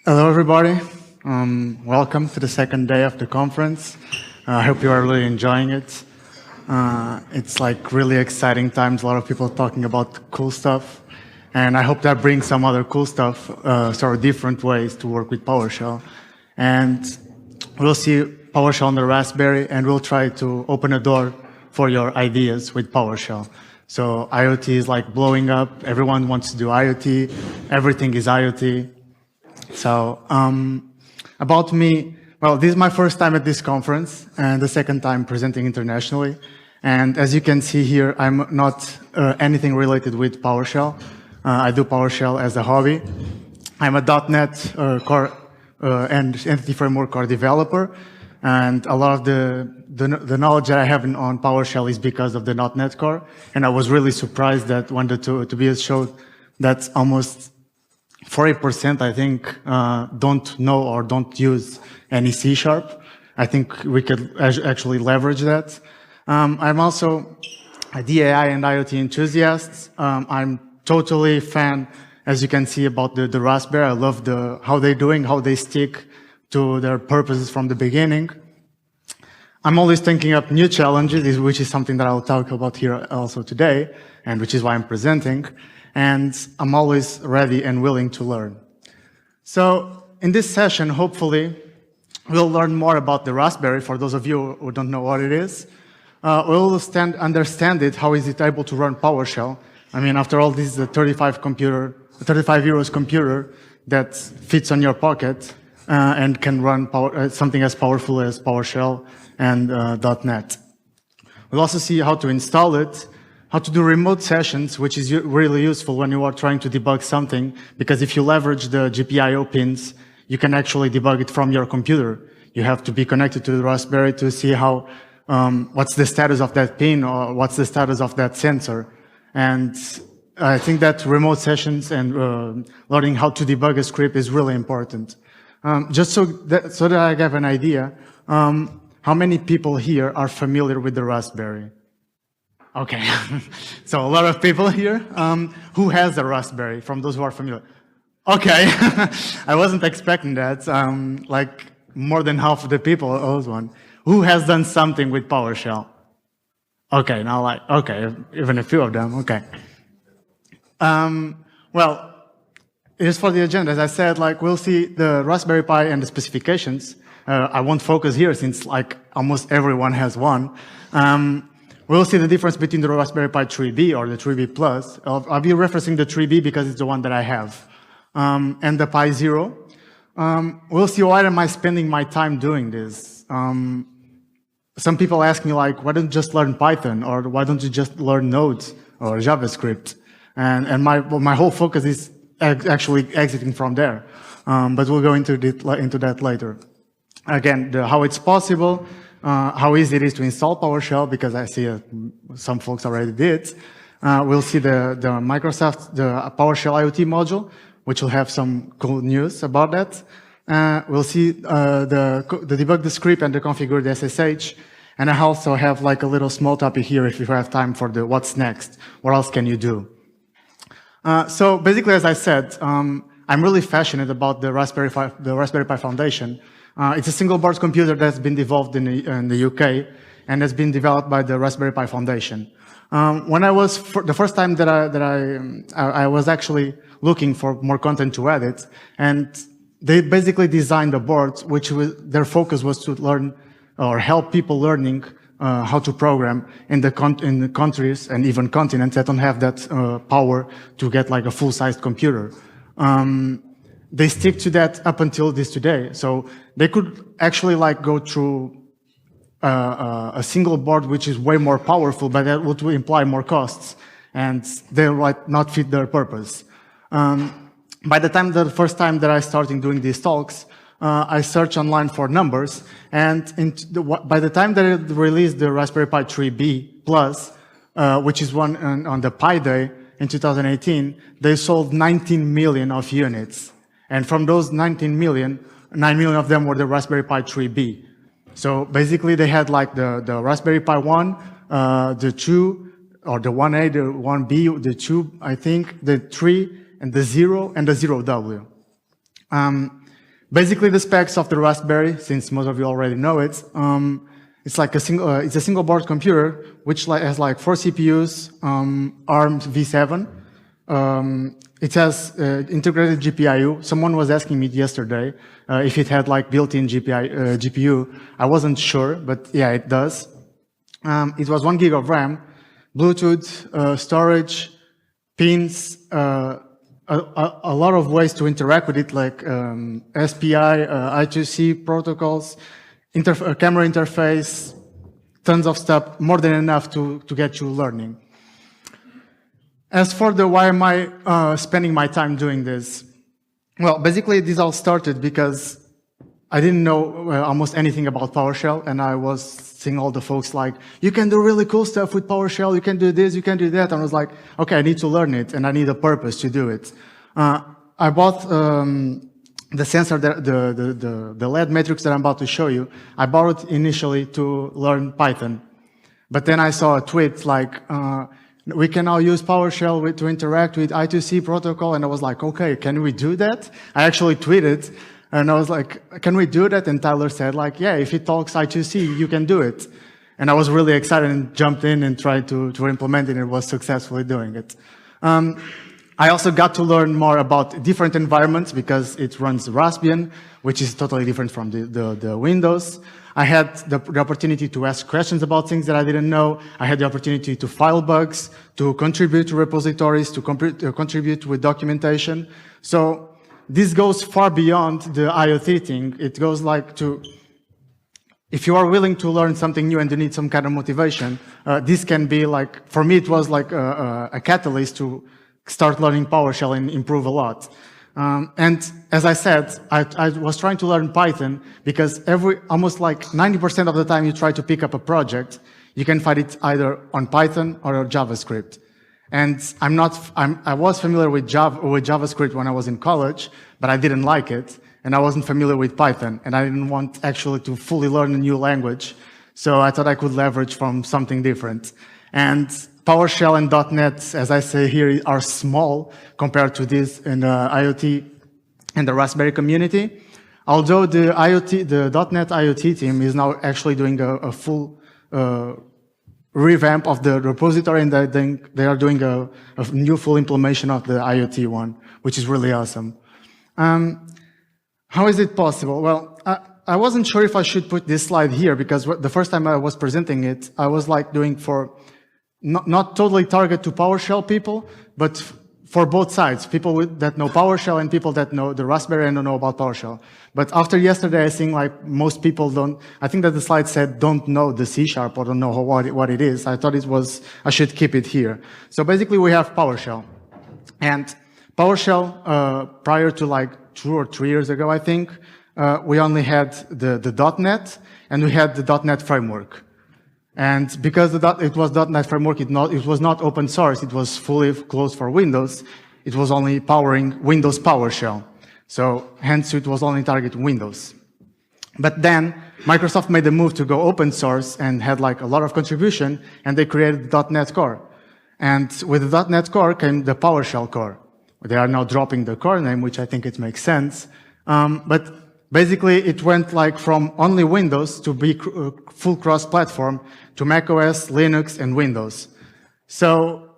Hello, everybody. Welcome to the second day of the conference. I hope you are really enjoying it. It's like really exciting times, a lot of people talking about cool stuff. And I hope that brings some other cool stuff, sort of different ways to work with PowerShell. And we'll see PowerShell on the Raspberry, and we'll try to open a door for your ideas with PowerShell. So IoT is like blowing up. Everyone wants to do IoT. Everything is IoT. So about me, well, this is my first time at this conference and the second time presenting internationally. And as you can see here, I'm not anything related with PowerShell. I do PowerShell as a hobby. I'm a .NET core and Entity Framework core developer. And a lot of the knowledge that I have on PowerShell is because of the .NET core. And I was really surprised that when the Tobias showed that almost 40%, I think, don't know or don't use any C#. I think we could actually leverage that. I'm also a DAI and IoT enthusiast. I'm totally fan, as you can see, about the Raspberry. I love how they're doing, how they stick to their purposes from the beginning. I'm always thinking up new challenges, which is something that I'll talk about here also today, and which is why I'm presenting. And I'm always ready and willing to learn. So in this session, hopefully, we'll learn more about the Raspberry. For those of you who don't know what it is, we'll understand it. How is it able to run PowerShell? I mean, after all, this is a 35 euros computer that fits on your pocket and can run something as powerful as PowerShell and .NET. We'll also see how to install it, how to do remote sessions, which is really useful when you are trying to debug something, because if you leverage the GPIO pins, you can actually debug it from your computer. You have to be connected to the Raspberry to see how, what's the status of that pin or what's the status of that sensor. And I think that remote sessions and learning how to debug a script is really important. Just so that I have an idea, how many people here are familiar with the Raspberry? Okay, so a lot of people here. Who has a Raspberry, from those who are familiar? Okay, I wasn't expecting that. Like more than half of the people owns one. Who has done something with PowerShell? Okay, now like, okay, even a few of them, okay. Well, here's for the agenda. As I said, like we'll see the Raspberry Pi and the specifications. I won't focus here since like almost everyone has one. We'll see the difference between the Raspberry Pi 3B or the 3B Plus. I'll be referencing the 3B because it's the one that I have. And the Pi Zero. We'll see why am I spending my time doing this. Some people ask me like, why don't you just learn Python? Or why don't you just learn Node or JavaScript? And my whole focus is actually exiting from there. But we'll go into that later. Again, how it's possible, how easy it is to install PowerShell, because I see some folks already did. We'll see the Microsoft, the PowerShell IoT module, which will have some cool news about that. We'll see the debug the script and the configure the SSH. And I also have like a little small topic here if you have time for the what's next. What else can you do? So basically, as I said, I'm really passionate about the Raspberry Pi Foundation. It's a single board computer that's been developed in the UK and has been developed by the Raspberry Pi Foundation. When I was, the first time that I was actually looking for more content to edit, and they basically designed a board which their focus was to learn or help people learning how to program in the countries and even continents that don't have that power to get like a full-sized computer. They stick to that up until this today. So they could actually like go through a single board which is way more powerful, but that would imply more costs, and they might not fit their purpose. By the first time that I started doing these talks, I searched online for numbers, and by the time that it released the Raspberry Pi 3B Plus, which is one on the Pi Day in 2018, they sold 19 million of units. And from those 19 million, 9 million of them were the Raspberry Pi 3B. So basically they had like the Raspberry Pi 1, the 2, or the 1A, the 1B, the 2, I think, the 3, and the 0, and the 0W. Basically, the specs of the Raspberry, since most of you already know it, it's like it's a single board computer which has like 4 CPUs, ARM v7. It has integrated GPIO. Someone was asking me yesterday if it had like built-in GPU. I wasn't sure, but yeah, it does. It was 1 gig of RAM, Bluetooth, storage, pins, a lot of ways to interact with it, like SPI, I2C protocols, camera interface, tons of stuff, more than enough to get you learning. As for the why am I spending my time doing this? Well, basically this all started because I didn't know almost anything about PowerShell, and I was seeing all the folks like, you can do really cool stuff with PowerShell, you can do this, you can do that, and I was like, okay, I need to learn it, and I need a purpose to do it. I bought the sensor, the LED matrix that I'm about to show you. I bought it initially to learn Python, but then I saw a tweet like, we can now use PowerShell to interact with I2C protocol, and I was like, okay, can we do that? I actually tweeted, and I was like, can we do that? And Tyler said like, yeah, if it talks I2C, you can do it. And I was really excited and jumped in and tried to implement it and was successfully doing it. I also got to learn more about different environments because it runs Raspbian, which is totally different from the Windows. I had the opportunity to ask questions about things that I didn't know. I had the opportunity to file bugs, to contribute to repositories, to contribute with documentation. So this goes far beyond the IoT thing. It goes like to, if you are willing to learn something new and you need some kind of motivation, this can be like, for me it was like a catalyst to start learning PowerShell and improve a lot. And as I said, I was trying to learn Python because almost like 90% of the time you try to pick up a project, you can find it either on Python or JavaScript. And I was familiar with JavaScript when I was in college, but I didn't like it. And I wasn't familiar with Python, and I didn't want actually to fully learn a new language. So I thought I could leverage from something different. And PowerShell and .NET, as I say here, are small compared to this in the IoT and the Raspberry community. Although the .NET IoT team is now actually doing a full revamp of the repository, and they are doing a new full implementation of the IoT one, which is really awesome. How is it possible? Well, I wasn't sure if I should put this slide here because the first time I was presenting it, I was like doing for not totally target to PowerShell people, but for both sides, people that know PowerShell and people that know the Raspberry and don't know about PowerShell. But after yesterday, I think like most people don't, I think that the slide said don't know the C# or don't know what it is. I thought I should keep it here. So basically we have PowerShell. And PowerShell, prior to like 2 or 3 years ago, I think, we only had the .NET and we had the .NET framework. And because it was .NET framework, it was not open source, it was fully closed for Windows, it was only powering Windows PowerShell. So hence it was only targeting Windows. But then Microsoft made the move to go open source and had like a lot of contribution, and they created the .NET Core. And with the .NET Core came the PowerShell Core. They are now dropping the core name, which I think it makes sense. But basically, it went like from only Windows to be full cross-platform to macOS, Linux, and Windows. So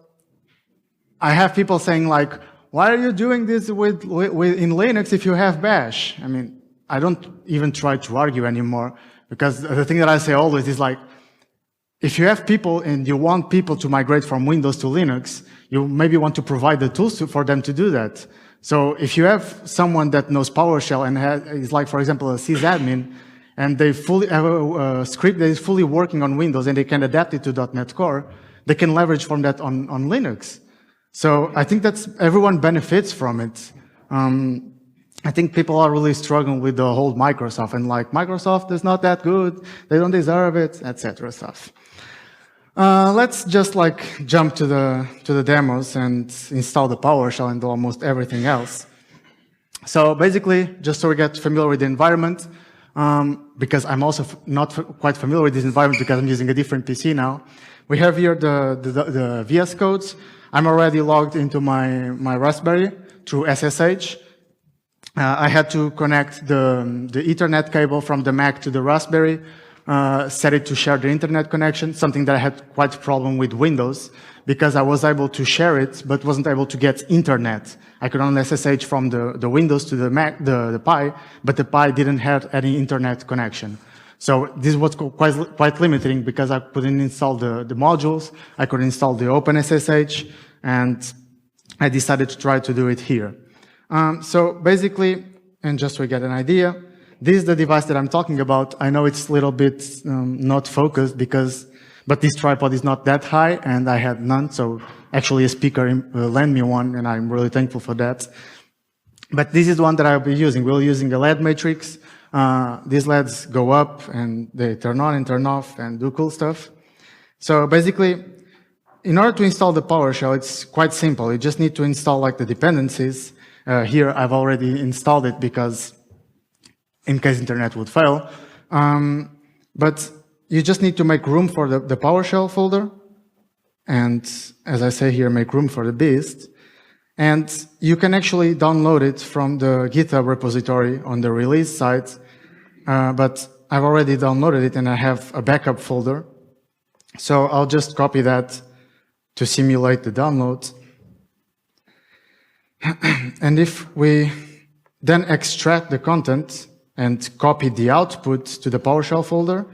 I have people saying like, why are you doing this in Linux if you have Bash? I mean, I don't even try to argue anymore because the thing that I say always is like, if you have people and you want people to migrate from Windows to Linux, you maybe want to provide the tools for them to do that. So if you have someone that knows PowerShell and is like, for example, a sysadmin, and they fully have a script that is fully working on Windows and they can adapt it to .NET Core, they can leverage from that on Linux. So I think everyone benefits from it. I think people are really struggling with the whole Microsoft and like, Microsoft is not that good, they don't deserve it, etc. stuff. Let's just like jump to the demos and install the PowerShell and almost everything else. So basically, just so we get familiar with the environment, because I'm also not quite familiar with this environment because I'm using a different PC now. We have here the VS Codes. I'm already logged into my Raspberry through SSH. I had to connect the Ethernet cable from the Mac to the Raspberry, set it to share the internet connection, something that I had quite a problem with Windows, because I was able to share it, but wasn't able to get internet. I could only SSH from the Windows to the Mac, the Pi, but the Pi didn't have any internet connection. So this was quite limiting, because I couldn't install the modules, I could install the OpenSSH, and I decided to try to do it here. So basically, and just to get an idea, this is the device that I'm talking about. I know it's a little bit not focused, but this tripod is not that high, and I had none, so actually a speaker lent me one, and I'm really thankful for that. But this is the one that I'll be using. We're using a LED matrix. These LEDs go up, and they turn on and turn off and do cool stuff. So basically, in order to install the PowerShell, it's quite simple. You just need to install like the dependencies. Here, I've already installed it because in case internet would fail. But you just need to make room for the PowerShell folder. And as I say here, make room for the beast. And you can actually download it from the GitHub repository on the release site. But I've already downloaded it, and I have a backup folder. So I'll just copy that to simulate the download. And if we then extract the content and copy the output to the PowerShell folder,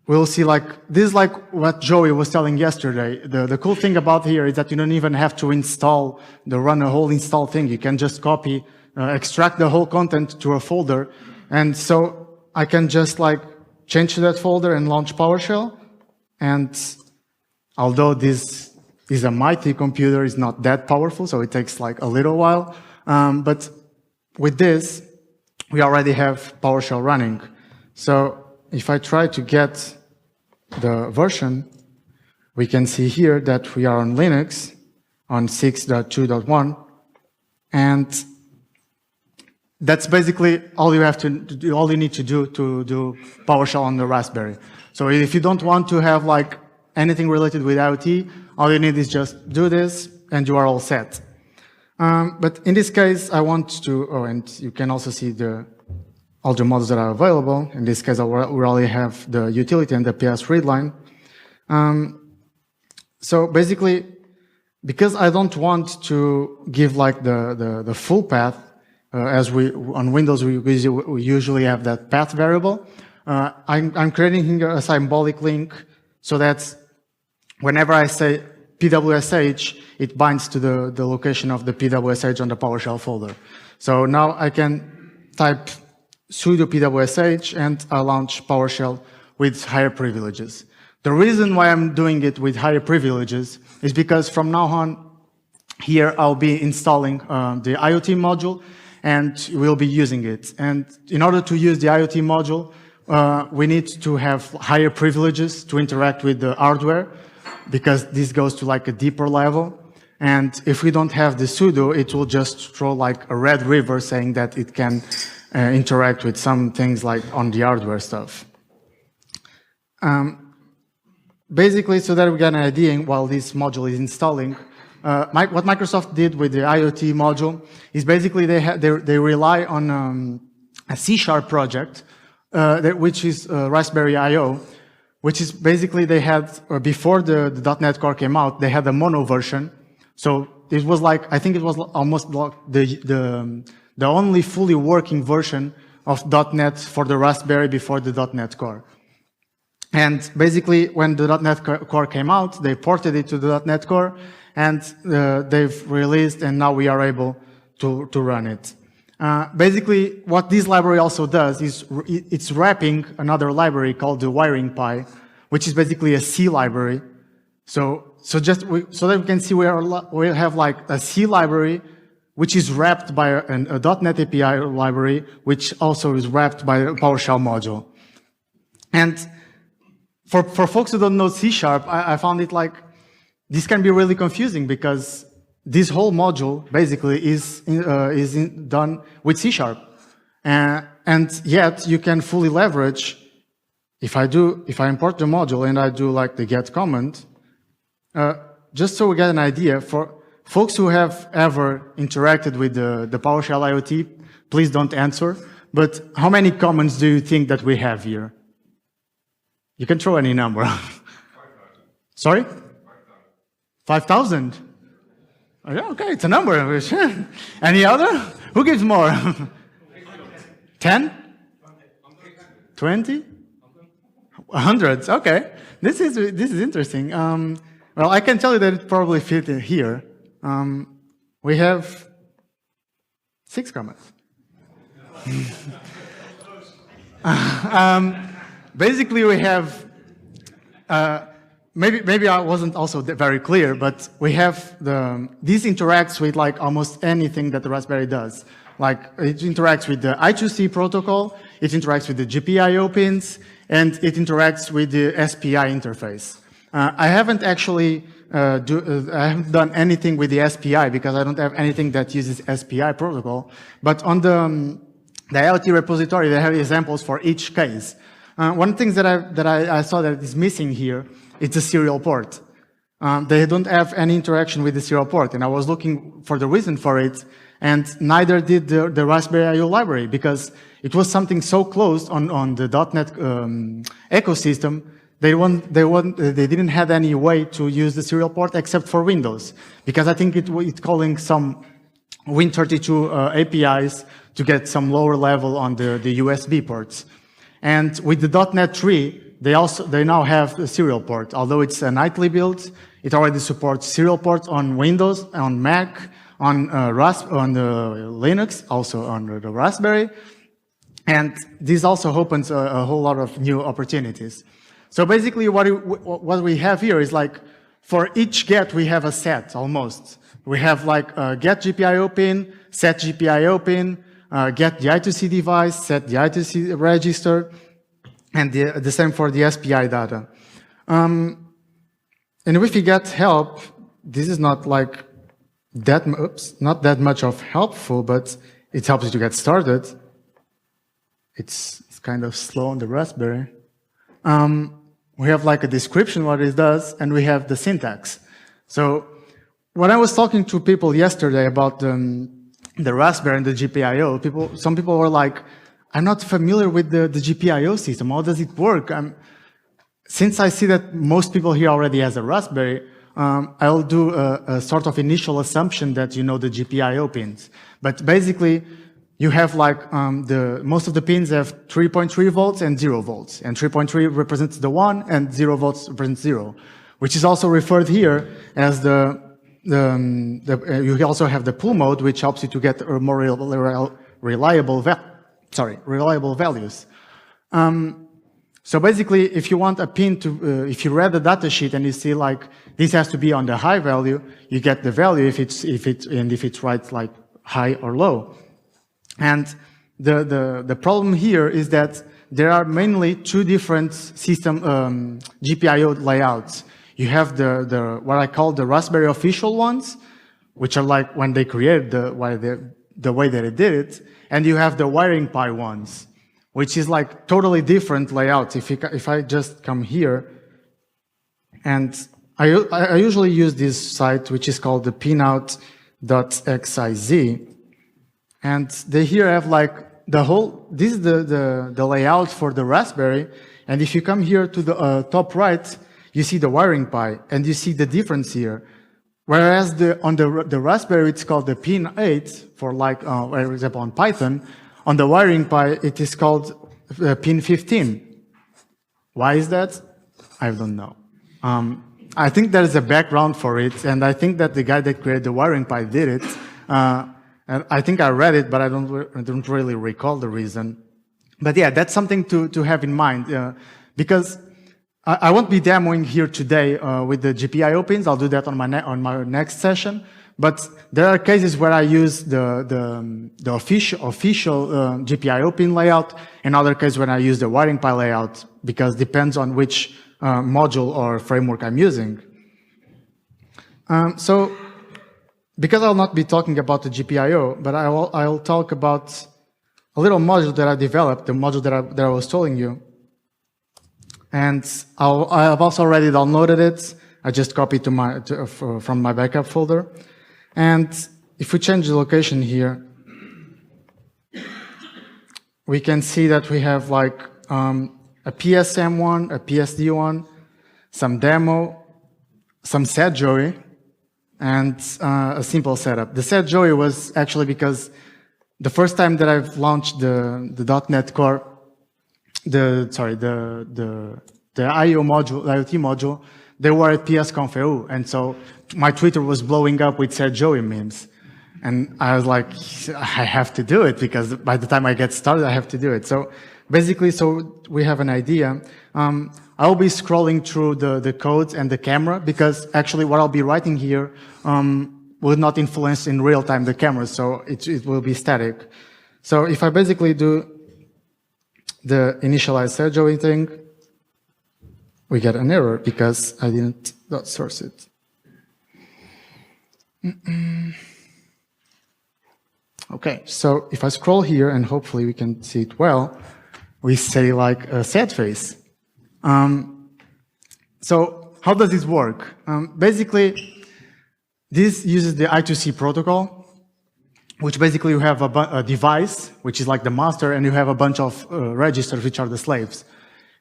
we'll see like, this is like what Joey was telling yesterday. The cool thing about here is that you don't even have to run a whole install thing. You can just copy, extract the whole content to a folder. And so I can just like change to that folder and launch PowerShell. And although this is a mighty computer, it's not that powerful, so it takes like a little while. But with this, we already have PowerShell running. So if I try to get the version, we can see here that we are on Linux on 6.2.1, and that's basically all you have to do, all you need to do PowerShell on the Raspberry. So if you don't want to have like anything related with IoT, all you need is just do this, and you are all set. But in this case, I want to, and you can also see all the modules that are available. In this case, we already have the utility and the PS read line. So basically, because I don't want to give like the full path, as on Windows we usually have that path variable, I'm creating here a symbolic link so that whenever I say PWSH, it binds to the location of the PWSH on the PowerShell folder. So now I can type sudo PWSH, and I launch PowerShell with higher privileges. The reason why I'm doing it with higher privileges is because from now on, here I'll be installing the IoT module, and we'll be using it. And in order to use the IoT module, we need to have higher privileges to interact with the hardware, because this goes to like a deeper level. And if we don't have the sudo, it will just throw like a red river saying that it can interact with some things like on the hardware stuff. Basically, so that we get an idea while this module is installing, what Microsoft did with the IoT module is basically they rely on a C# project, which is RaspberryPi, which is basically they had, before the .NET Core came out, they had a mono version. So it was like, I think it was almost like the only fully working version of .NET for the Raspberry before the .NET Core. And basically, when the .NET Core came out, they ported it to the .NET Core, and they've released, and now we are able to run it. Basically, what this library also does is it's wrapping another library called the WiringPi, which is basically a C library. So that we can see we have like a C library, which is wrapped by a .NET API library, which also is wrapped by a PowerShell module. And for folks who don't know C#, I found it like, this can be really confusing, because this whole module basically is done with C#. And yet you can fully leverage, if I import the module and I do like the get command, just so we get an idea, folks who have ever interacted with the PowerShell IoT, please don't answer. But how many comments do you think that we have here? You can throw any number. 5,000. Sorry? 5,000? Oh, yeah, okay, it's a number. Any other? Who gives more? 10? 20? Hundreds, okay. This is interesting. Well, I can tell you that it probably fit in here. We have 6 comments. Basically, we have, maybe I wasn't also very clear, but we have this interacts with like almost anything that the Raspberry does. Like it interacts with the I2C protocol, it interacts with the GPIO pins, and it interacts with the SPI interface. I haven't actually I haven't done anything with the SPI because I don't have anything that uses SPI protocol. But on the IoT repository, they have examples for each case. One of the things that I saw that is missing here is the serial port. They don't have any interaction with the serial port, and I was looking for the reason for it, and neither did the Raspberry IO library because it was something so close on the .NET ecosystem. They didn't have any way to use the serial port except for Windows, because I think it's calling some Win32 APIs to get some lower level on the USB ports. And with the .NET 3, they now have a serial port. Although it's a nightly build, it already supports serial ports on Windows, on Mac, on Linux, also on the Raspberry. And this also opens a whole lot of new opportunities. So basically what we have here is like, for each get, we have a set almost. We have like a get GPIO pin, set GPIO pin, get the I2C device, set the I2C register, and the same for the SPI data. And if you get help, this is not like not that much of helpful, but it helps you to get started. It's kind of slow on the Raspberry. We have like a description what it does, and we have the syntax. So when I was talking to people yesterday about the Raspberry and the GPIO, some people were like, I'm not familiar with the GPIO system. How does it work? Since I see that most people here already has a Raspberry, I'll do a sort of initial assumption that you know the GPIO pins. But basically, you have like, most of the pins have 3.3 volts and 0 volts. And 3.3 represents the 1 and 0 volts represents 0, which is also referred here as you also have the pull mode, which helps you to get a more reliable values. So basically, if you want a pin to, if you read the data sheet and you see like, this has to be on the high value, you get the value if it's right like high or low. And the problem here is that there are mainly 2 different system GPIO layouts. You have what I call the Raspberry official ones, which are like when they created the way that they did it, and you have the WiringPi ones, which is like totally different layouts. If I just come here, and I usually use this site, which is called the pinout.xiz. And they here have like this is the layout for the Raspberry. And if you come here to the top right, you see the WiringPi, and you see the difference here. Whereas on the Raspberry, it's called the pin 8 for like, for example, on Python. On the WiringPi, it is called pin 15. Why is that? I don't know. I think there is a background for it, and I think that the guy that created the WiringPi did it. And I think I read it, but I don't really recall the reason. But yeah, that's something to have in mind, because I won't be demoing here today with the GPIO pins. I'll do that on my next session. But there are cases where I use the official GPIO pin layout, and other cases when I use the WiringPi layout, because it depends on which module or framework I'm using. So because I'll not be talking about the GPIO, but I'll talk about a little module that I developed, the module that I was telling you. And I've also already downloaded it. I just copied from my backup folder. And if we change the location here, we can see that we have like a PSM one, a PSD one, some demo, some set joey, and a simple setup. The set joey was actually because the first time that I've launched the .NET Core, the IO module, the IoT module, they were at PSConf.eu, and so my Twitter was blowing up with set joey memes. And I was like, I have to do it because by the time I get started, I have to do it. So basically, so we have an idea. I'll be scrolling through the codes and the camera because actually what I'll be writing here will not influence in real time the camera, so it will be static. So if I basically do the initialize set joey thing, we get an error because I didn't .source it. Okay, so if I scroll here, and hopefully we can see it well, we say like a set face. So how does this work? Basically, this uses the I2C protocol, which basically you have a device, which is like the master, and you have a bunch of registers, which are the slaves.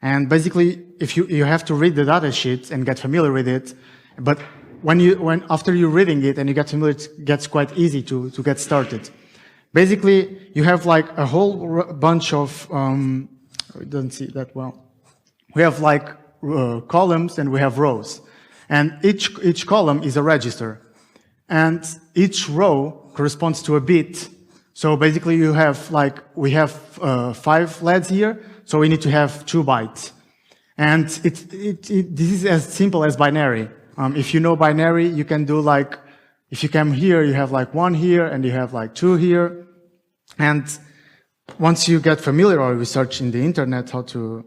And basically, if you have to read the data sheet and get familiar with it, but after you're reading it and you get familiar, it gets quite easy to get started. Basically, you have like a whole bunch of, we don't see that well. We have like columns and we have rows. And each column is a register. And each row corresponds to a bit. So basically you have like, we have 5 LEDs here, so we need to have 2 bytes. And this is as simple as binary. If you know binary, you can do like, if you come here, you have like 1 here, and you have like 2 here. And once you get familiar or research in the internet how to,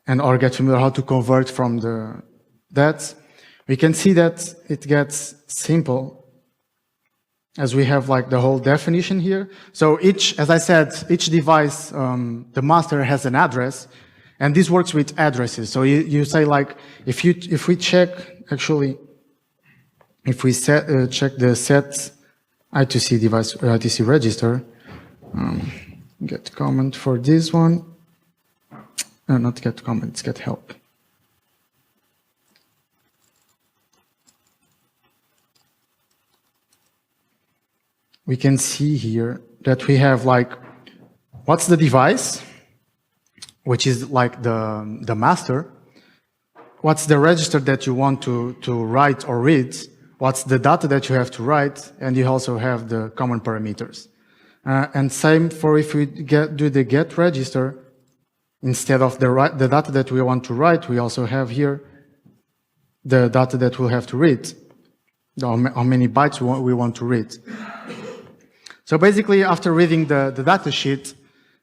or get familiar how to convert from that, we can see that it gets simple as we have like the whole definition here. So as I said, each device, the master has an address, and this works with addresses. So you say like, if we check, actually, if we check the set I2C device, or I2C register, get comment for this one. Not get comment, it's get help. We can see here that we have like, what's the device, which is like the master. What's the register that you want to write or read? What's the data that you have to write? And you also have the common parameters. And same for if we do the get register, instead of the data that we want to write, we also have here the data that we'll have to read, how many bytes we want to read. So basically, after reading the data sheet,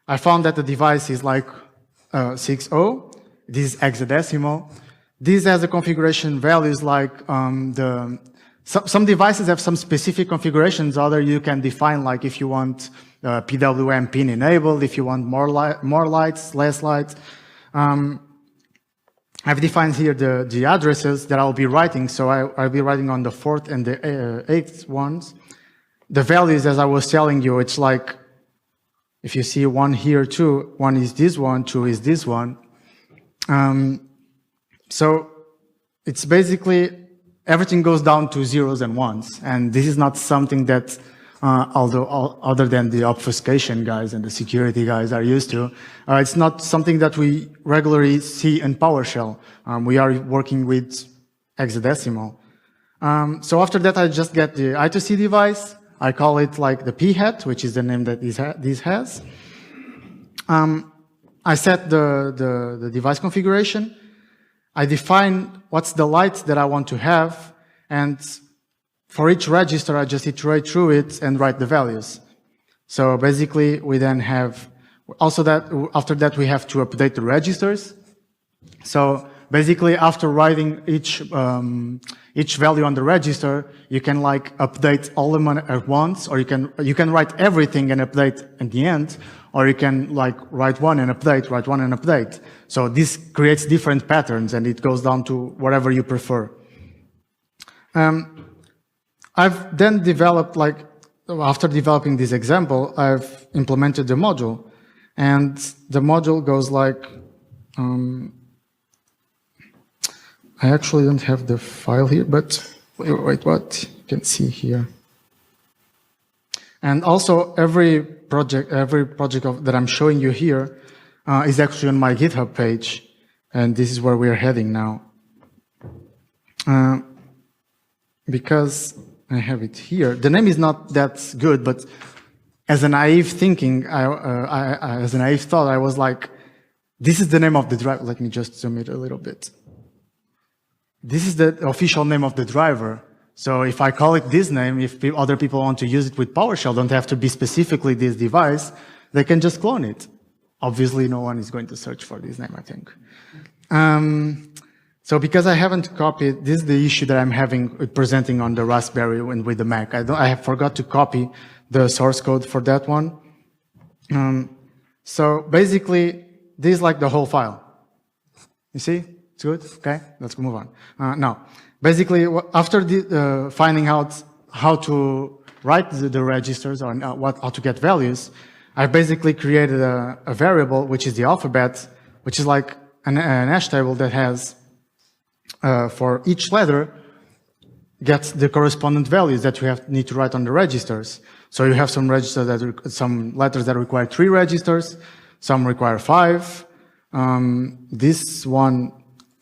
I found that the device is like 60. This is hexadecimal. This has a configuration values like some devices have some specific configurations. Other you can define like if you want PWM pin enabled, if you want more lights, less lights. I've defined here the addresses that I'll be writing. So I'll be writing on the 4th and the 8th ones. The values, as I was telling you, it's like if you see 1 here, 2, 1 is this one, 2 is this one. So it's basically everything goes down to zeros and ones, and this is not something that, other than the obfuscation guys and the security guys are used to, it's not something that we regularly see in PowerShell. We are working with hexadecimal. So after that, I just get the I2C device. I call it like the P hat, which is the name that this has. I set the device configuration. I define what's the light that I want to have, and for each register, I just iterate through it and write the values. So basically, we then have, also that, after that, we have to update the registers. So basically, after writing each value on the register, you can like update all of them at once, or you can write everything and update at the end, or you can like write one and update, write one and update. So this creates different patterns, and it goes down to whatever you prefer. I've then developed, like, after developing this example, I've implemented the module. And the module goes like, I actually don't have the file here, but wait, what? You can see here. And also, every project that I'm showing you here is actually on my GitHub page. And this is where we're heading now. Because I have it here. The name is not that good, but as a naive thinking, as a naive thought, I was like, this is the name of the driver. Let me just zoom it a little bit. This is the official name of the driver. So if I call it this name, if other people want to use it with PowerShell, don't have to be specifically this device, they can just clone it. Obviously, no one is going to search for this name, I think. So because I haven't copied, this is the issue that I'm having with presenting on the Raspberry and with the Mac. I have forgot to copy the source code for that one. So basically, this is like the whole file. You see? It's good? Okay, let's move on. Now, basically, after finding out how to write the registers or how to get values, I basically created a variable, which is the alphabet, which is like an hash table that has, for each letter, gets the correspondent values that you need to write on the registers. So you have some some letters that require 3 registers, some require 5. This one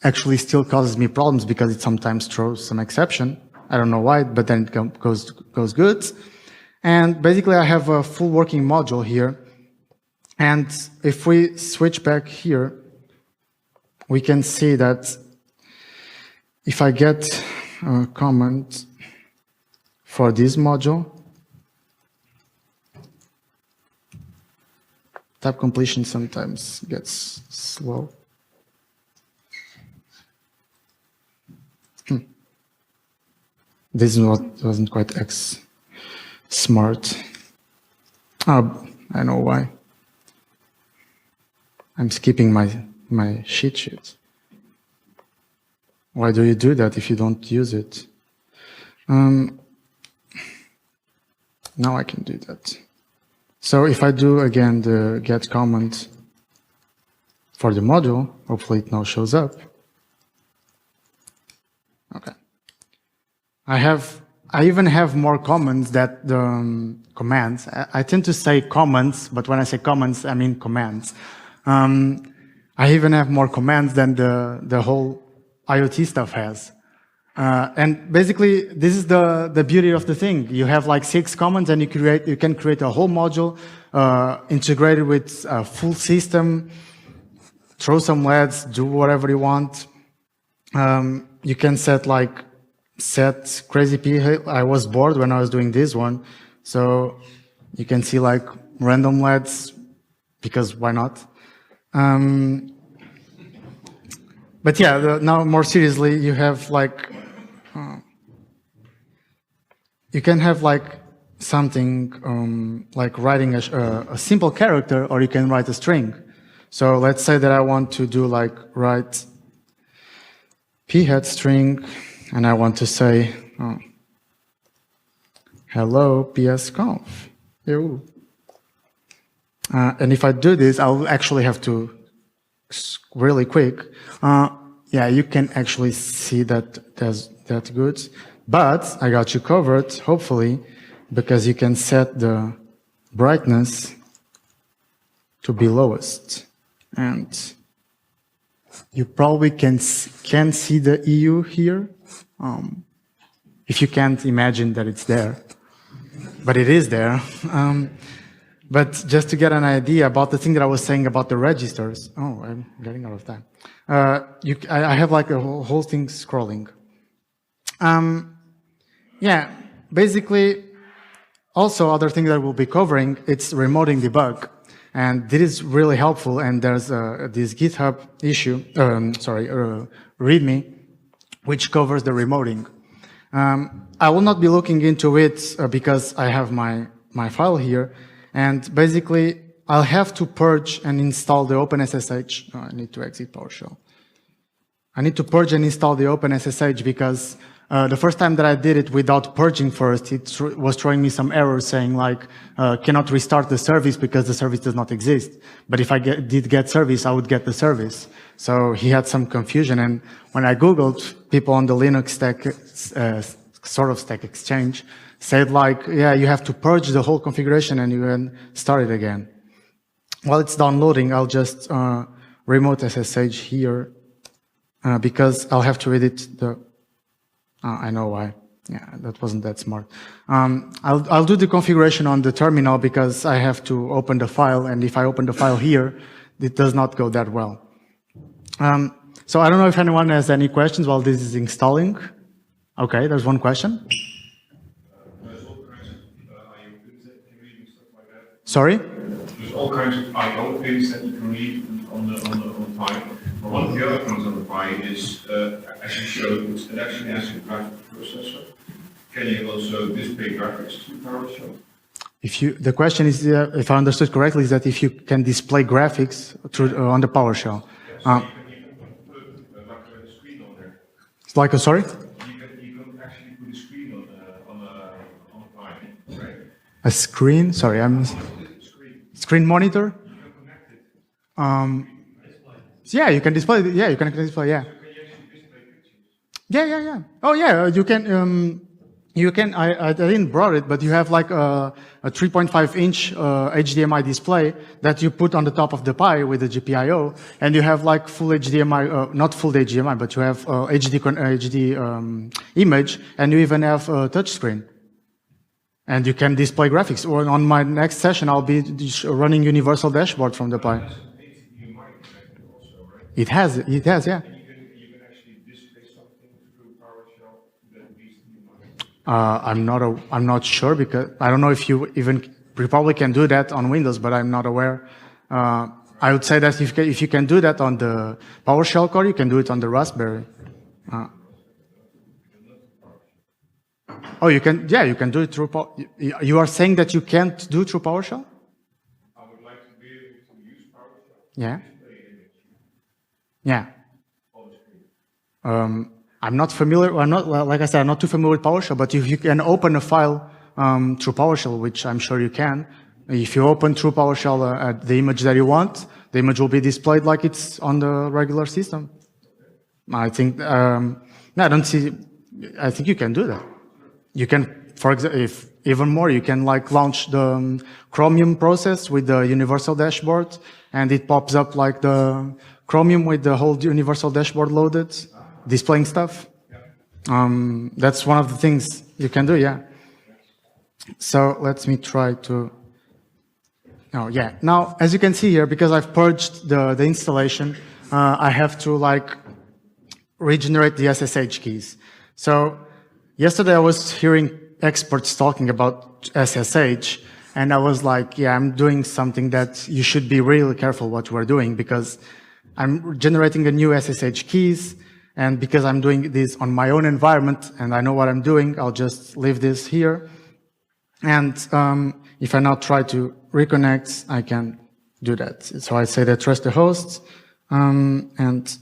actually still causes me problems because it sometimes throws some exception. I don't know why, but then it goes good. And basically I have a full working module here. And if we switch back here, we can see that if I get a comment for this module, tab completion sometimes gets slow. This wasn't quite smart. Oh, I know why. I'm skipping my cheat sheet. Why do you do that if you don't use it? Now I can do that. So if I do again the get comment for the module, hopefully it now shows up. Okay. I even have more comments than the commands. I tend to say comments, but when I say comments, I mean commands. I even have more commands than the whole IoT stuff has. And basically, this is the beauty of the thing. You have like 6 commands, and you can create a whole module integrated with a full system, throw some LEDs, do whatever you want. You can set crazy P. I was bored when I was doing this one, so you can see like random LEDs, because why not? But yeah, now more seriously, you have like, you can have like something like writing a simple character, or you can write a string. So let's say that I want to do like write p-head string, and I want to say, hello psconf. Ew. And if I do this, I'll actually have to really quick. Yeah, you can actually see that that's good. But I got you covered, hopefully, because you can set the brightness to be lowest. And you probably can see the EU here. If you can't imagine that it's there. But it is there. But just to get an idea about the thing that I was saying about the registers. Oh, I'm getting out of time. I have like a whole thing scrolling. Yeah, basically, also other thing that we'll be covering, it's remoting debug. And this is really helpful, and there's this GitHub issue, README, which covers the remoting. I will not be looking into it because I have my file here. And basically, I'll have to purge and install the OpenSSH. Oh, I need to exit PowerShell. I need to purge and install the OpenSSH because The first time that I did it without purging first, it was throwing me some errors saying like, cannot restart the service because the service does not exist. But if I did get service, I would get the service. So he had some confusion. And when I Googled, people on the Linux Stack Exchange said like, yeah, you have to purge the whole configuration and you can start it again. While it's downloading, I'll just remote SSH here because I'll have to edit the... I know why. Yeah, that wasn't that smart. I'll do the configuration on the terminal because I have to open the file, and if I open the file here, it does not go that well. So I don't know if anyone has any questions while this is installing. Okay, there's one question. There's all kinds of I/O pins that you can read and stuff like that. Sorry? There's all kinds of I/O pins that you can read on the Pi. But one of the other ones on the Pi is, as you showed, it actually has a graphic processor. Can you also display graphics to PowerShell? The question is, if I understood correctly, is that if you can display graphics through, on the PowerShell. Yeah, so you can even put like a screen on there. It's like a, sorry? You can actually put a screen on a Pi, right? A screen? Sorry, screen monitor? You can connect it. Yeah, you can display. Yeah, you can display. Yeah. So can you actually display pictures? Yeah. Oh, yeah. You can. I didn't brought it, but you have like a 3.5-inch HDMI display that you put on the top of the Pi with the GPIO, and you have like full HDMI, not full HDMI, but you have HD image, and you even have a touch screen. And you can display graphics. Or on my next session, I'll be running universal dashboard from the Pi. It has, yeah. And you can actually display something through PowerShell that needs to be I'm not sure because I don't know if you probably can do that on Windows, but I'm not aware. I would say that if you can do that on the PowerShell core, you can do it on the Raspberry. Oh, you can do it through. You are saying that you can't do it through PowerShell? I would like to be able to use PowerShell. Yeah. Yeah. I'm not familiar. Like I said, I'm not too familiar with PowerShell. But if you can open a file through PowerShell, which I'm sure you can, if you open through PowerShell the image that you want, the image will be displayed like it's on the regular system. I think. I don't see. I think you can do that. You can, for example, if even more, you can like launch the Chromium process with the universal dashboard, and it pops up like the Chromium with the whole universal dashboard loaded, displaying stuff. That's one of the things you can do, yeah. So let me try to, oh yeah. Now, as you can see here, because I've purged the installation, I have to like regenerate the SSH keys. So yesterday I was hearing experts talking about SSH, and I was like, yeah, I'm doing something that you should be really careful what you are doing because I'm generating a new SSH keys, and because I'm doing this on my own environment and I know what I'm doing, I'll just leave this here. And if I now try to reconnect, I can do that. So I say that trust the host, and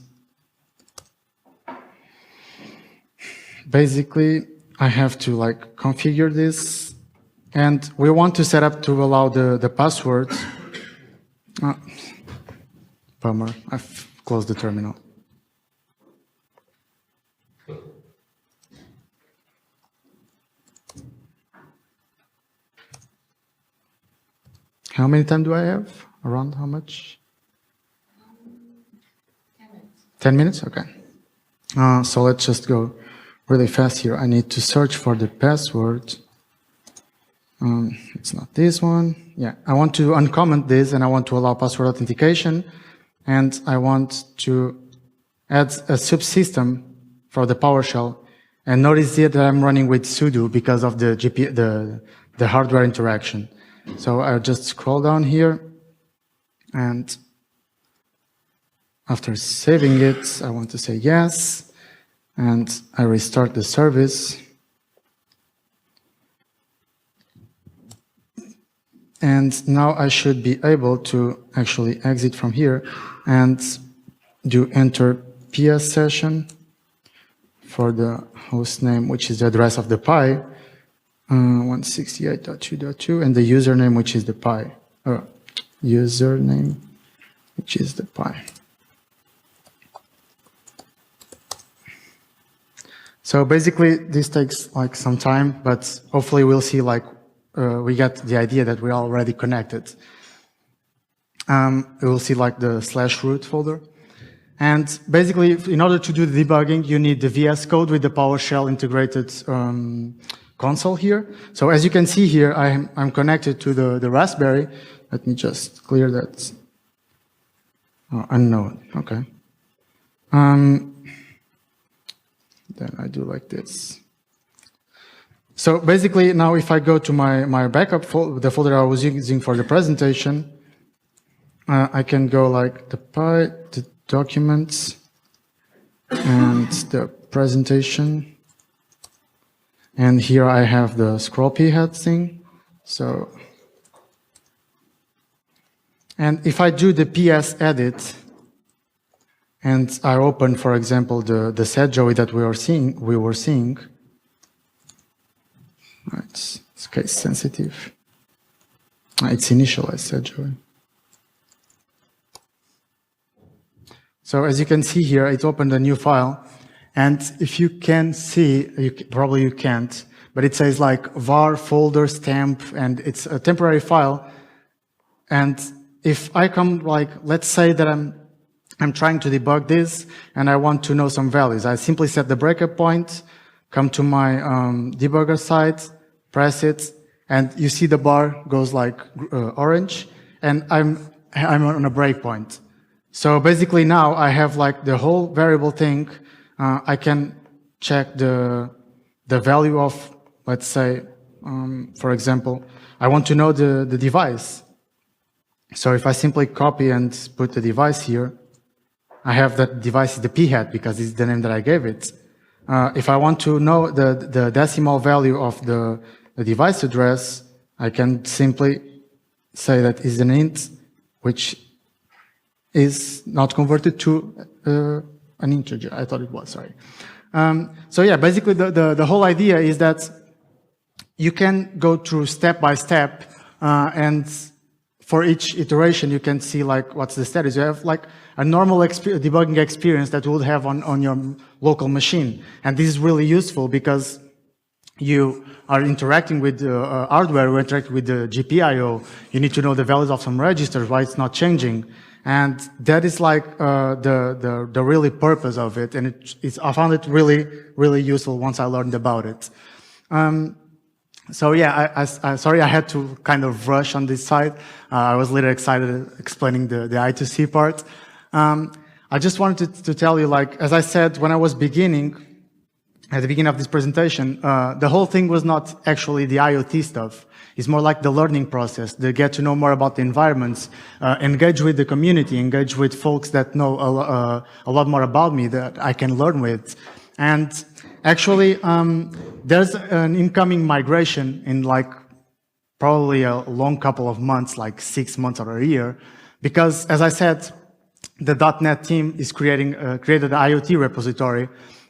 basically I have to like configure this, and we want to set up to allow the password. Bummer, I've closed the terminal. How many time do I have? Around how much? 10 minutes. 10 minutes? Okay. So let's just go really fast here. I need to search for the password. It's not this one. Yeah, I want to uncomment this, and I want to allow password authentication. And I want to add a subsystem for the PowerShell. And notice here that I'm running with sudo because of the hardware interaction. So I'll just scroll down here, and after saving it, I want to say yes, and I restart the service. And now I should be able to actually exit from here and do enter PS session for the host name, which is the address of the Pi, 168.2.2, and the username, which is the Pi. Username, which is the Pi. So basically, this takes like some time, but hopefully we'll see like we get the idea that we're already connected. We'll see like the /root folder. And basically, in order to do the debugging, you need the VS Code with the PowerShell integrated console here. So as you can see here, I'm connected to the Raspberry. Let me just clear that. Unknown, okay. Then I do like this. So basically, now if I go to my backup folder, the folder I was using for the presentation, I can go like the Pi, the documents, and the presentation. And here I have the scroll p head thing. So, and if I do the ps edit, and I open, for example, the set joey that we were seeing. It's case sensitive. It's initialized set joey. So as you can see here, it opened a new file. And if you can see, probably you can't, but it says like var folder stamp, and it's a temporary file. And if I come like, let's say that I'm trying to debug this and I want to know some values. I simply set the breakup point, come to my debugger side, press it, and you see the bar goes like orange, and I'm on a breakpoint. So basically now I have like the whole variable thing. I can check the value of, let's say, for example, I want to know the device. So if I simply copy and put the device here, I have that device is the p hat because it's the name that I gave it. If I want to know the decimal value of the device address, I can simply say that is an int, which is not converted to an integer. I thought it was, sorry. So yeah, basically the whole idea is that you can go through step by step, and for each iteration you can see like what's the status. You have like a normal debugging experience that you would have on your local machine. And this is really useful because you are interacting with hardware, you interact with the GPIO, you need to know the values of some registers, why it's not changing. And that is like the really purpose of it. And I found it really, really useful once I learned about it. So yeah, I sorry I had to kind of rush on this side. I was a little excited explaining the I2C part. I just wanted to tell you, like, as I said, when I was beginning, at the beginning of this presentation, the whole thing was not actually the IoT stuff. It's more like the learning process, to get to know more about the environments, engage with the community, engage with folks that know a lot more about me that I can learn with. And actually, there's an incoming migration in like probably a long couple of months, like 6 months or a year, because as I said, the .NET team is created an IoT repository,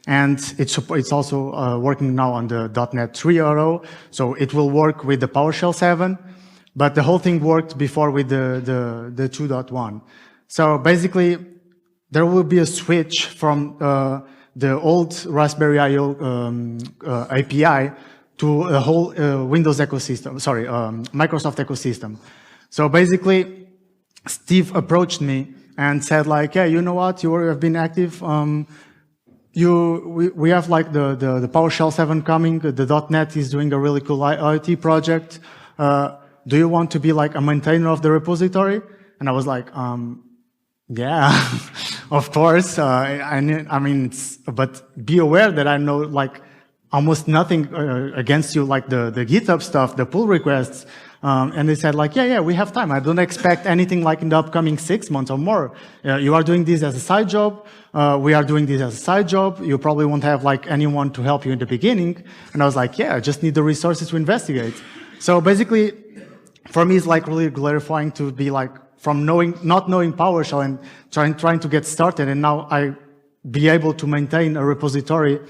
and it's also working now on the .NET 3.0, so it will work with the PowerShell 7, but the whole thing worked before with the 2.1. So basically, there will be a switch from the old RaspberryPi API to a whole Windows ecosystem, sorry, Microsoft ecosystem. So basically, Steve approached me and said like, yeah, you know what, you have been active, we have like the PowerShell 7 coming, the .NET is doing a really cool IoT project, do you want to be like a maintainer of the repository? And I was like, yeah, of course, I mean, but be aware that I know like almost nothing against you, like the GitHub stuff, the pull requests. And they said like, yeah, we have time. I don't expect anything like in the upcoming 6 months or more. You are doing this as a side job. We are doing this as a side job. You probably won't have like anyone to help you in the beginning. And I was like, yeah, I just need the resources to investigate. So basically, for me, it's like really clarifying to be like, from not knowing PowerShell and trying to get started, and now I be able to maintain a repository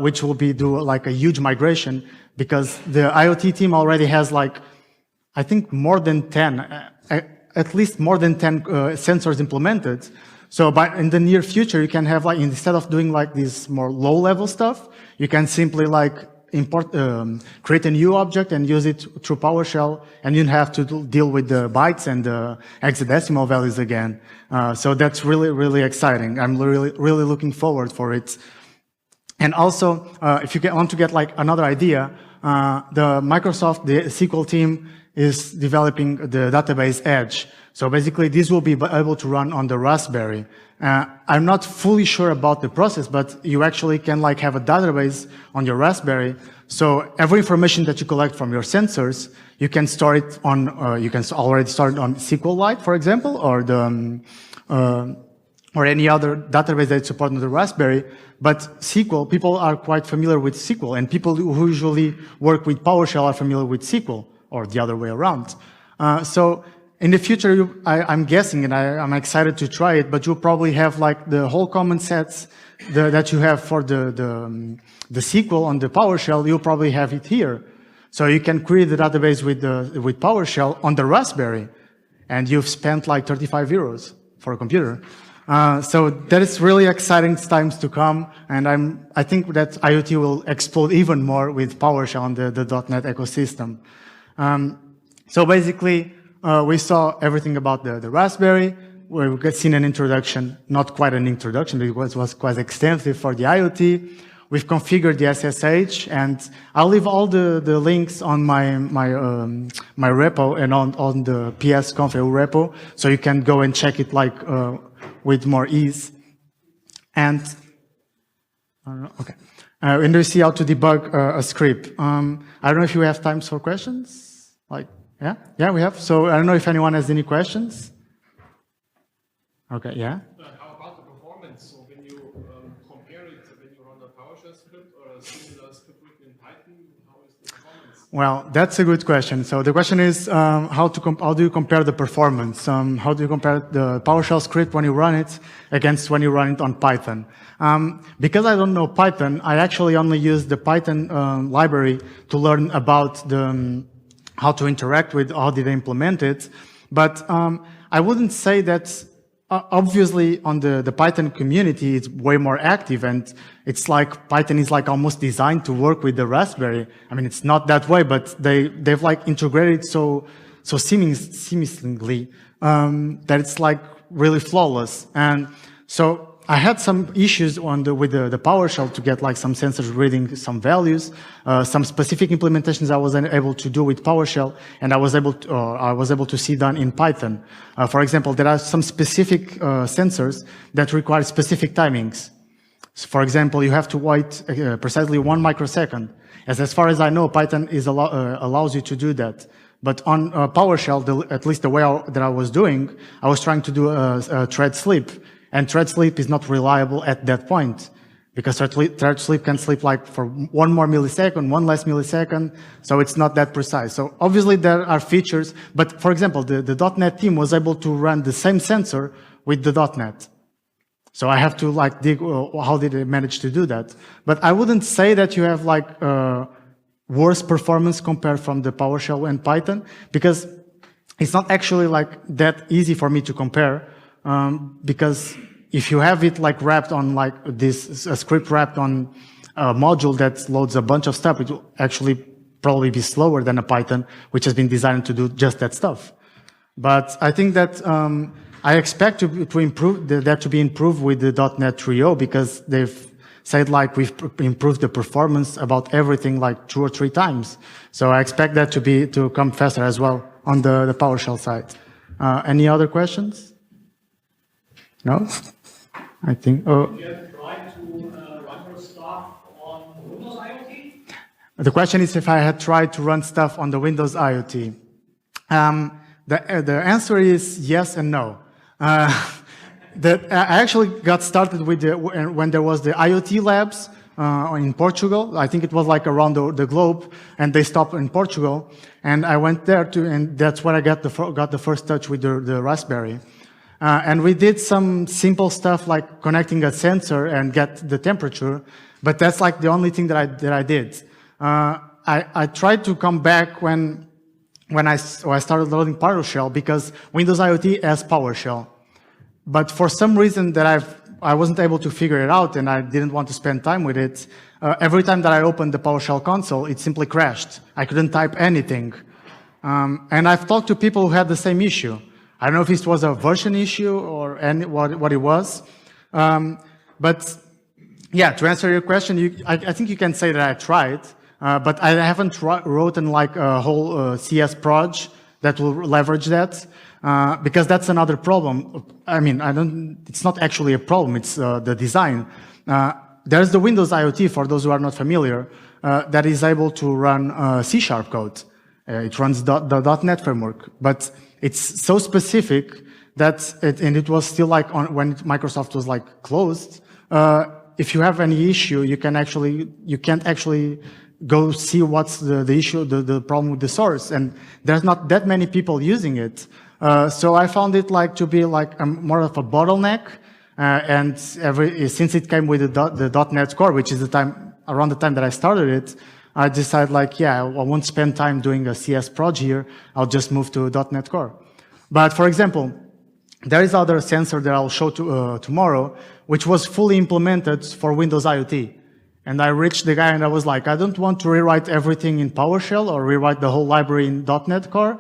which will do like a huge migration, because the IoT team already has like, I think more than 10, at least more than 10 sensors implemented. So in the near future, you can have like, instead of doing like this more low level stuff, you can simply like create a new object and use it through PowerShell, and you don't have to deal with the bytes and the hexadecimal values again. So that's really, really exciting. I'm really looking forward for it. And also, if you want to get like another idea, the SQL team is developing the database Edge. So basically, this will be able to run on the Raspberry. I'm not fully sure about the process, but you actually can like have a database on your Raspberry. So every information that you collect from your sensors, you can store it on, you can already store it on SQLite, for example, or the, or any other database that supports the Raspberry. But SQL, people are quite familiar with SQL, and people who usually work with PowerShell are familiar with SQL, or the other way around. So in the future, I'm guessing, and I'm excited to try it, but you'll probably have like the whole common sets that you have for the SQL on the PowerShell, you'll probably have it here. So you can query the database with PowerShell on the Raspberry, and you've spent like 35 euros for a computer. So that is really exciting times to come, and I think that IoT will explode even more with PowerShell on the .NET ecosystem. So basically, we saw everything about the Raspberry. We've seen an introduction, not quite an introduction, because it was quite extensive for the IoT. We've configured the SSH, and I'll leave all the links on my repo and on the PSconfig repo, so you can go and check it like with more ease. And okay, and you see how to debug a script. I don't know if you have time for questions. Like, yeah, we have. So I don't know if anyone has any questions. Okay, yeah. How about the performance? So when you compare it, when you run a PowerShell script or a similar script written in Python, how is the performance? Well, that's a good question. So the question is, how do you compare the performance? How do you compare the PowerShell script when you run it against when you run it on Python? Because I don't know Python, I actually only use the Python library to learn about how to interact with, how did they implement it. But I wouldn't say that. Obviously, on the Python community, it's way more active, and it's like Python is like almost designed to work with the Raspberry. I mean, it's not that way, but they've like integrated so seamlessly that it's like really flawless. And so I had some issues with the PowerShell to get like some sensors reading some values, some specific implementations I wasn't able to do with PowerShell, and I was able to see done in Python. For example, there are some specific sensors that require specific timings. So for example, you have to wait precisely 1 microsecond. As far as I know, Python allows you to do that. But on PowerShell, at least the way that I was doing, I was trying to do a thread sleep. And thread sleep is not reliable at that point, because thread sleep can sleep like for 1 more millisecond, 1 less millisecond, so it's not that precise. So obviously there are features, but for example, the .NET team was able to run the same sensor with the .NET. So I have to like dig, how did they manage to do that? But I wouldn't say that you have like worse performance compared from the PowerShell and Python, because it's not actually like that easy for me to compare. Because if you have it like wrapped on like this script wrapped on a module that loads a bunch of stuff, it will actually probably be slower than a Python, which has been designed to do just that stuff. But I think that I expect to improve that to be improved with the .NET 3.0, because they've said like we've improved the performance about everything like 2 or 3 times. So I expect that to come faster as well on the PowerShell side. Any other questions? No? I think. You have tried to run your stuff on Windows IoT? The question is if I had tried to run stuff on the Windows IoT. The answer is yes and no. I actually got started with when there was the IoT labs in Portugal. I think it was like around the globe, and they stopped in Portugal. And I went there and that's where I got the first touch with the Raspberry. And we did some simple stuff like connecting a sensor and get the temperature, but that's like the only thing that I did. I tried to come back when I started loading PowerShell because Windows IoT has PowerShell. But for some reason that I wasn't able to figure it out and I didn't want to spend time with it, every time that I opened the PowerShell console, it simply crashed. I couldn't type anything. And I've talked to people who had the same issue. I don't know if this was a version issue or what it was. But yeah, to answer your question, I think you can say that I tried, but I haven't written like a whole CS Proj that will leverage that, because that's another problem. I mean, it's not actually a problem, it's the design. There's the Windows IoT, for those who are not familiar, that is able to run C# code. It runs the .NET framework, but it's so specific that it was still like when Microsoft was like closed. If you have any issue, you can't actually go see what's the issue, the problem with the source, and there's not that many people using it. So I found it like to be like more of a bottleneck, and since it came with the .NET Core, which is around the time that I started it, I decided like, yeah, I won't spend time doing a CS Proj here. I'll just move to .NET Core. But for example, there is other sensor that I'll show tomorrow, which was fully implemented for Windows IoT. And I reached the guy and I was like, I don't want to rewrite everything in PowerShell or rewrite the whole library in .NET Core.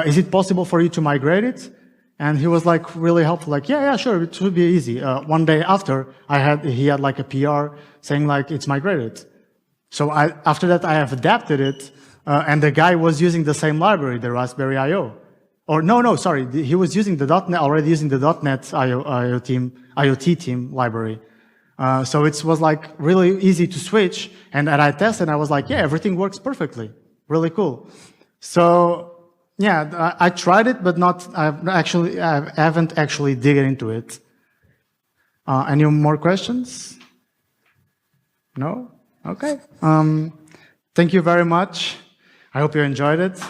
Is it possible for you to migrate it? And he was like really helpful, like, yeah, sure, it should be easy. One day after, he had like a PR saying like, it's migrated. So after that, I have adapted it, and the guy was using the same library, the RaspberryPi. Or no, sorry, he was using the .NET, already using the .NET IoT team library. So it was like really easy to switch, and I tested, and I was like, yeah, everything works perfectly, really cool. So yeah, I tried it, but I haven't actually dig into it. Any more questions? No? Okay. Thank you very much. I hope you enjoyed it.